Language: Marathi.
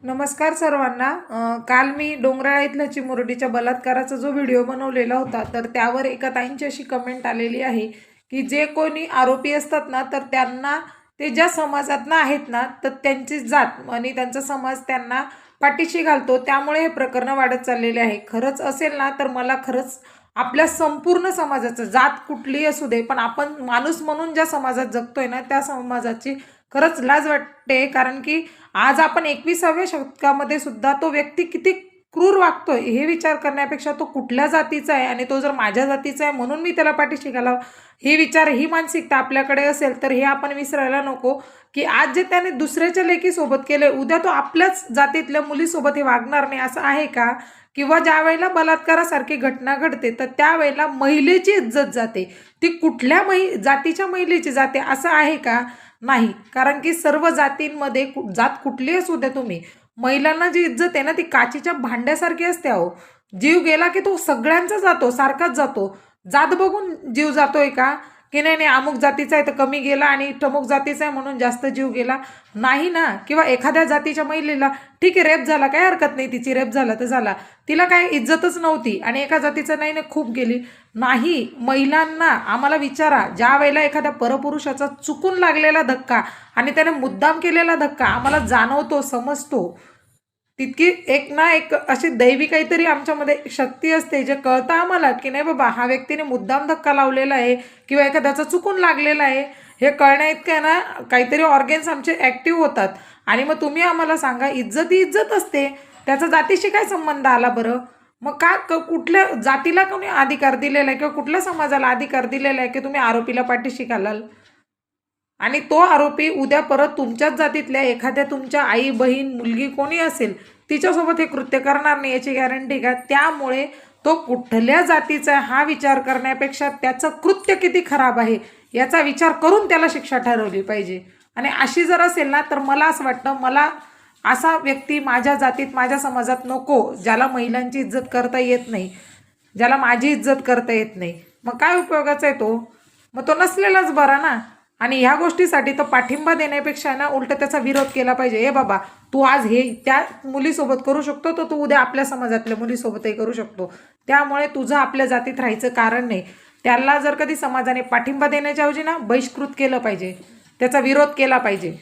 नमस्कार सर्वांना। काल मी डोंगराळा इथल्या चिमुरडीच्या बलात्काराचा जो व्हिडिओ बनवलेला होता तर त्यावर एका ताईंची अशी कमेंट आलेली आहे की जे कोणी आरोपी असतात ना तर त्यांना ते ज्या समाजातनं आहेत ना तर त्यांची जात आणि त्यांचा समाज त्यांना पाठीशी घालतो, त्यामुळे हे प्रकरण वाढत चाललेले आहे। खरंच असेल ना तर मला खरंच आपल्या संपूर्ण समाजाचं, जात कुठलीही असू दे, पण आपण माणूस म्हणून ज्या समाजात जगतोय ना त्या समाजाची खरंच लाज वाटते। कारण की आज आपण 21व्या शतकामध्ये सुद्धा तो व्यक्ती किती क्रूर वागतोय हे विचार करण्यापेक्षा तो कुठल्या जातीचा आहे आणि तो जर माझ्या जातीचा आहे म्हणून मी त्याला पाठीशी घालावं, हे विचार, ही मानसिकता आपल्याकडे असेल तर हे आपण विसरायला नको की आज जे त्याने दुसऱ्याच्या लेकीसोबत केले उद्या तो आपल्याच जातीतल्या मुलीसोबत हे वागणार नाही, असं आहे का? किंवा ज्या वेळेला बलात्कारासारखी घटना घडते तर त्यावेळेला महिलेची इज्जत जाते, ती कुठल्या जातीच्या महिलेची जाते असं आहे का? नाही। कारण की सर्व जातींमध्ये जात कुठली असू द्या तुम्ही, महिलांना जी इज्जत आहे ना ती काचीच्या भांड्यासारखी असते। अहो, जीव गेला की तो सगळ्यांचा जातो, सारखाच जातो। जात बघून जीव जातोय का की नाही नाही अमुक जातीचा आहे तर कमी गेला आणि ठमुक जातीचा आहे म्हणून जास्त जीव गेला? नाही ना। किंवा एखाद्या जातीच्या महिलेला ठीक आहे, रेप झाला, काय हरकत नाही, तिची रेप झाला तर झाला, तिला काय इज्जतच नव्हती, आणि एका जातीचं नाही ना खूप गेली। नाही, महिलांना आम्हाला विचारा, ज्या वेळेला एखाद्या परपुरुषाचा चुकून लागलेला धक्का आणि त्याने मुद्दाम केलेला धक्का आम्हाला जाणवतो, समजतो, तितकी एक ना एक अशी दैवी काहीतरी आमच्यामध्ये शक्ती असते जे कळतं आम्हाला की नाही बाबा हा व्यक्तीने मुद्दाम धक्का लावलेला आहे किंवा एखाद्याचा चुकून लागलेला आहे, हे कळण्या इतकं ना काहीतरी ऑर्गन्स आमचे ॲक्टिव्ह होतात। आणि मग तुम्ही आम्हाला सांगा, इज्जत ही इज्जत असते, त्याचा जातीशी काय संबंध आला बरं? मग का कुठल्या जातीला कोणी अधिकार दिलेला आहे किंवा कुठल्या समाजाला अधिकार दिलेला आहे की तुम्ही आरोपीला पाठीशी घालाल? आणि तो आरोपी उद्या परत तुमच्याच जातीतल्या एखाद्या तुमच्या आई, बहीण, मुलगी कोणी असेल तिच्यासोबत हे कृत्य करणार नाही याची गॅरंटी का? त्यामुळे तो कुठल्या जातीचा हा विचार करण्यापेक्षा त्याचं कृत्य किती खराब आहे याचा विचार करून त्याला शिक्षा ठरवली पाहिजे। आणि अशी जर असेल ना तर मला असं वाटतं, मला असा व्यक्ती माझ्या जातीत, माझ्या समाजात नको, ज्याला महिलांची इज्जत करता येत नाही, ज्याला माझी इज्जत करता येत नाही। मग काय उपयोगाचा आहे तो? मग तो नसलेलाच बरा ना। आणि ह्या गोष्टीसाठी तो पाठिंबा देण्यापेक्षा ना उलट त्याचा विरोध केला पाहिजे। हे बाबा, तू आज हे त्या मुलीसोबत करू शकतो तर तू उद्या आपल्या समाजातल्या मुलीसोबतही करू शकतो, त्यामुळे तुझं आपल्या जातीत राहायचं कारण नाही। त्याला जर कधी समाजाने पाठिंबा देण्याच्या ऐवजी ना बहिष्कृत केलं पाहिजे, त्याचा विरोध केला पाहिजे।